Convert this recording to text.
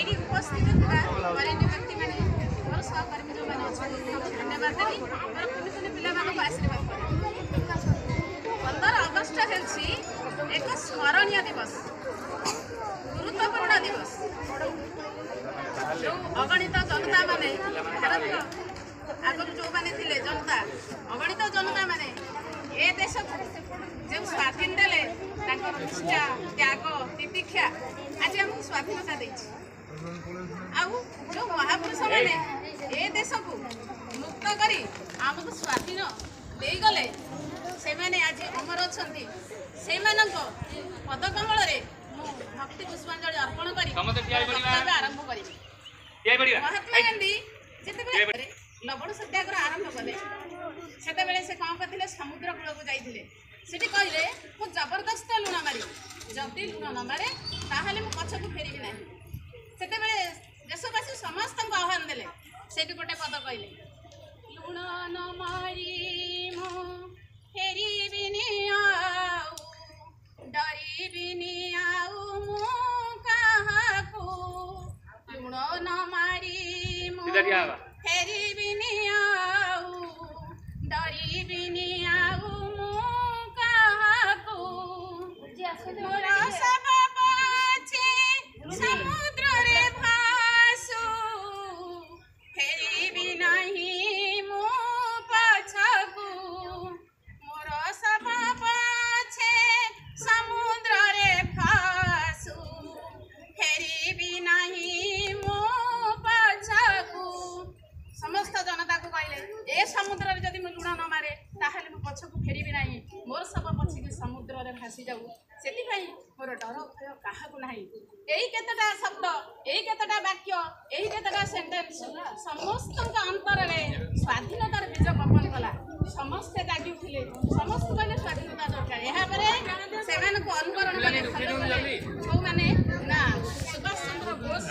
ये उपस्थित वरेण्य व्यक्ति मैंने मोर सहकर्मी जो मैंने धन्यवाद देवी मोर कुनि कुनि पिला मानक आशीर्वाद करें 15 अगस्ट हेल्सी एक स्मरणीय दिवस गुरुत्वपूर्ण दिवस जो अगणित जनता माने भारत आगु जो मैंने थे जनता अगणित जनता माने ए देश जो स्वाधीन देले निष्ठा त्याग तितिक्षा आज आम स्वाधीनता देछि जो महापुरुष मैंने ए देश को मुक्त करी आमको स्वाधीन दे गले से माने आज अमर अच्छा से पदकमल भक्ति पुष्पांजलि अर्पण कर आरंभ करी महात्मा गांधी जिते लवण सत्याग्रह आरंभ कले से कौन करते समुद्र कूल को जाइए सेठी कहले मु जबरदस्त लुण मारी जदि लुण न मारे ताहले मु पछ को फेरबी ना से देशवासी समस्त आह्वान देले सेठी गोटे पद कहले लुण न मारी मु फेरबी आउ डरबी आउ मु काहाकू लुण न मारी मु फेरबी आउ डरबी आउ मोर सब पछे समुद्र रे भासु फेरबी नहीं मु पछकू मोर सब पछे समुद्र रे भासु फेरबी नहीं मु पछकू समस्त जनता को कहले ए समुद्र रे जदि मु लुण न मारे ताहले मु पछकू फेरबी नहीं मोर सब पछे समुद्र रे भासी जाऊ से मोर डर भय क्या यही केतटा शब्द यही केतटा वाक्य यही केतटा सेंटेंस समस्त अंतर में स्वाधीनतार बीज बपन कला समस्ते जागी उठिले समस्त कहले स्वाधीनता दरकार यापर से अनुकरण कले जो मैंने ना सुभाष चंद्र बोस